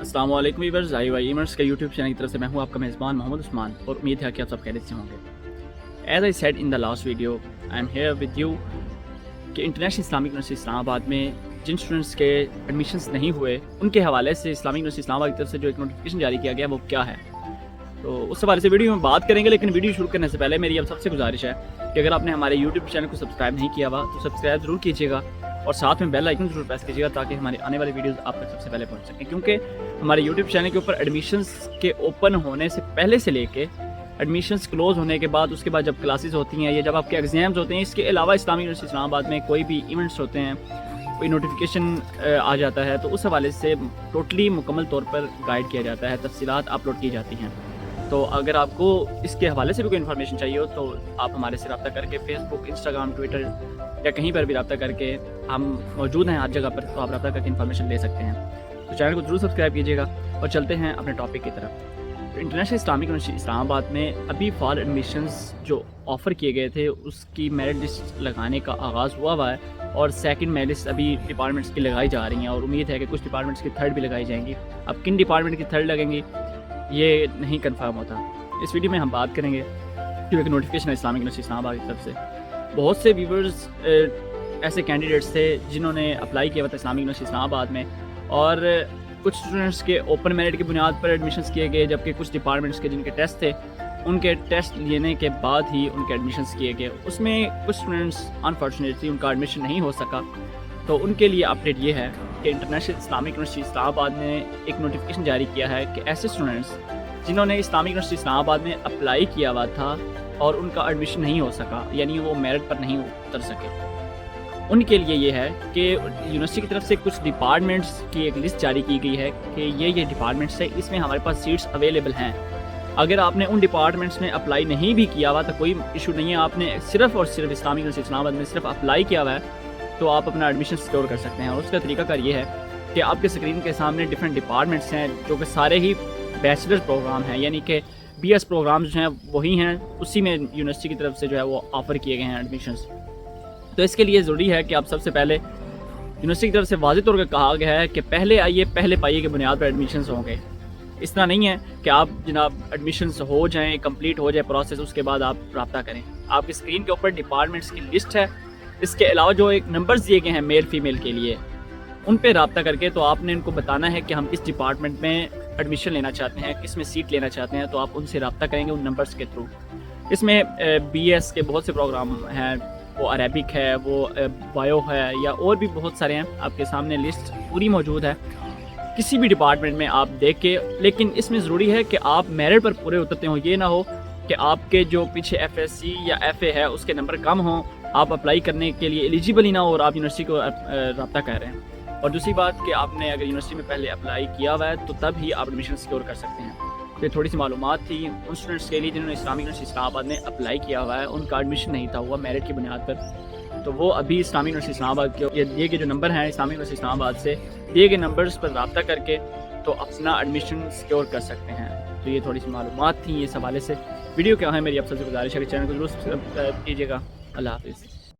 अस्सलाम वालेकुम viewers, IYEmers के यूट्यूब चैनल की तरफ से मैं हूं आपका मेज़बान मोहम्मद उस्मान और उम्मीद है कि आप सब खैरियत से होंगे। As I said in the last video, I am here with you कि इंटरनेशनल इस्लामिक यूनिवर्सिटी इस्लामाबाद में जिन स्टूडेंट्स के एडमिशन्स नहीं हुए उनके हवाले से इस्लामिक यूनिवर्सिटी इस्लामाबाद की तरफ से जो एक नोटिफिकेशन जारी किया गया वो क्या है, तो उस हवाले से वीडियो में बात करेंगे। लेकिन वीडियो शुरू करने से पहले मेरी अब सबसे गुजारिश है कि अगर आपने हमारे यूट्यूब चैनल को सब्सक्राइब नहीं किया हुआ तो सब्सक्राइब ज़रूर कीजिएगा और साथ में बेल आइकन ज़रूर प्रेस कीजिएगा ताकि हमारे आने वाली वीडियोस आप तक सबसे पहले पहुंच सकें। क्योंकि हमारे यूट्यूब चैनल के ऊपर एडमिशन्स के ओपन होने से पहले से लेके एडमिशन्स क्लोज होने के बाद, उसके बाद जब क्लासेस होती हैं या जब आपके एग्जाम्स होते हैं, इसके अलावा इस्लामिक यूनिवर्सिटी इस्लामाबाद में कोई भी इवेंट्स होते हैं, कोई नोटिफिकेशन आ जाता है, तो उस हवाले से टोटली मुकम्मल तौर पर गाइड किया जाता है, तफसीलात अपलोड की जाती हैं। तो अगर आपको इसके हवाले से भी कोई इन्फॉर्मेशन चाहिए हो तो आप हमारे से रब्ता करके फेसबुक, इंस्टाग्राम, ट्विटर या कहीं पर भी रब्ता करके, हम मौजूद हैं हर जगह पर, तो आप रब्ता करके इन्फॉर्मेशन ले सकते हैं। तो चैनल को जरूर सब्सक्राइब कीजिएगा और चलते हैं अपने टॉपिक की तरफ। तो इंटरनेशनल इस्लामिक यूनिवर्सिटी इस्लामाबाद में अभी फॉल एडमिशन्स जो ऑफ़र किए गए थे उसकी मेरिट लिस्ट लगाने का आगाज़ हुआ है और सेकंड मेरिट लिस्ट अभी डिपार्टमेंट्स की लगाई जा रही हैं और उम्मीद है कि कुछ डिपार्टमेंट्स की थर्ड भी लगाई जाएंगी। अब किन डिपार्टमेंट की थर्ड लगेंगी ये नहीं कंफर्म होता। इस वीडियो में हम बात करेंगे कि एक नोटिफिकेशन है इस्लामिक यूनिवर्सिटी इस्लामाबाद की तरफ से। बहुत से व्यूवर्स ऐसे कैंडिडेट्स थे जिन्होंने अप्लाई किया हुआ था इस्लामिक यूनिवर्सिटी इस्लामाबाद में, और कुछ स्टूडेंट्स के ओपन मेरिट की बुनियाद पर एडमिशन्स किए गए, जबकि कुछ डिपार्टमेंट्स के जिनके टेस्ट थे उनके टेस्ट लेने के बाद ही उनके एडमिशन्स किए गए। उसमें कुछ स्टूडेंट्स अनफॉर्चुनेटली उनका एडमिशन नहीं हो सका। तो उनके लिए अपडेट ये है कि इंटरनेशनल इस्लामिक यूनिवर्सिटी इस्लामाबाद ने एक नोटिफिकेशन जारी किया है कि ऐसे स्टूडेंट्स जिन्होंने इस्लामिक यूनिवर्सिटी इस्लामाबाद में अप्लाई किया हुआ था और उनका एडमिशन नहीं हो सका, यानी वो मेरिट पर नहीं उतर सके, उनके लिए ये है कि यूनिवर्सिटी की तरफ से कुछ डिपार्टमेंट्स की एक लिस्ट जारी की गई है कि ये डिपार्टमेंट्स है, इसमें हमारे पास सीट्स अवेलेबल हैं। अगर आपने उन डिपार्टमेंट्स में अप्लाई नहीं भी किया हुआ तो कोई इशू नहीं है, आपने सिर्फ़ और सिर्फ इस्लामिक यूनिवर्सिटी इस्लामाबाद में सिर्फ अप्लाई किया हुआ है तो आप अपना एडमिशन सिक्योर कर सकते हैं। और उसका तरीकाकार ये है कि आपके स्क्रीन के सामने डिफरेंट डिपार्टमेंट्स हैं जो कि सारे ही बैचलर प्रोग्राम हैं, यानी कि BS प्रोग्राम जो हैं वही हैं, उसी में यूनिवर्सिटी की तरफ से जो है वो ऑफ़र किए गए हैं एडमिशन्स। तो इसके लिए ज़रूरी है कि आप सबसे पहले, यूनिवर्सिटी की तरफ से वाज़ेह तौर पर कहा गया है कि पहले आइए पहले पाइए के बुनियाद पर एडमिशन्स होंगे। इस तरह नहीं है कि आप जनाब एडमिशन्स हो जाएँ, कंप्लीट हो जाए प्रोसेस, उसके बाद आप रब्ता करें। आपकी स्क्रीन के ऊपर डिपार्टमेंट्स की लिस्ट है, इसके अलावा जो एक नंबर्स दिए गए हैं मेल फीमेल के लिए, उन पे रब्ता करके तो आपने इनको बताना है कि हम किस डिपार्टमेंट में एडमिशन लेना चाहते हैं, किस में सीट लेना चाहते हैं, तो आप उनसे रब्ता करेंगे उन नंबर्स के थ्रू। इसमें BS के बहुत से प्रोग्राम हैं, वो अरेबिक है, वो बायो है, या और भी बहुत सारे हैं। आपके सामने लिस्ट पूरी मौजूद है, किसी भी डिपार्टमेंट में आप देख के। लेकिन इसमें ज़रूरी है कि आप मेरिट पर पूरे उतरते हो, ये ना हो कि आपके जो पीछे FSC या FA है उसके नंबर कम हों, आप अप्लाई करने के लिए एलिजिबल ही ना हो और आप यूनिवर्सिटी को रब्ता कर रहे हैं। और दूसरी बात कि आपने अगर यूनिवर्सिटी में पहले अप्लाई किया हुआ है तो तब ही आप एडमिशन सिक्योर कर सकते हैं। तो ये थोड़ी सी मालूमात थी उन स्टूडेंट्स के लिए जिन्होंने इस्लामिक यूनिवर्सिटी इस्लामाबाद में अप्लाई किया हुआ है, उनका एडमिशन नहीं था हुआ मेरिट की बुनियाद पर, तो वो अभी इस्लामिक यूनिवर्सिटी इस्लामाबाद के दिए गए जो नंबर हैं इस्लामिक यूनिवर्सिटी इस्लामाबाद से दिए गए नंबर्स पर रब्ता करके तो अपना एडमिशन सिक्योर कर सकते हैं। तो ये थोड़ी सी मालूमात थी इस हवाले से। वीडियो क्या है, मेरी आप सबसे गुजारिश है कि चैनल को जरूर सब्सक्राइब कीजिएगा। अल्लाह हाफिज़।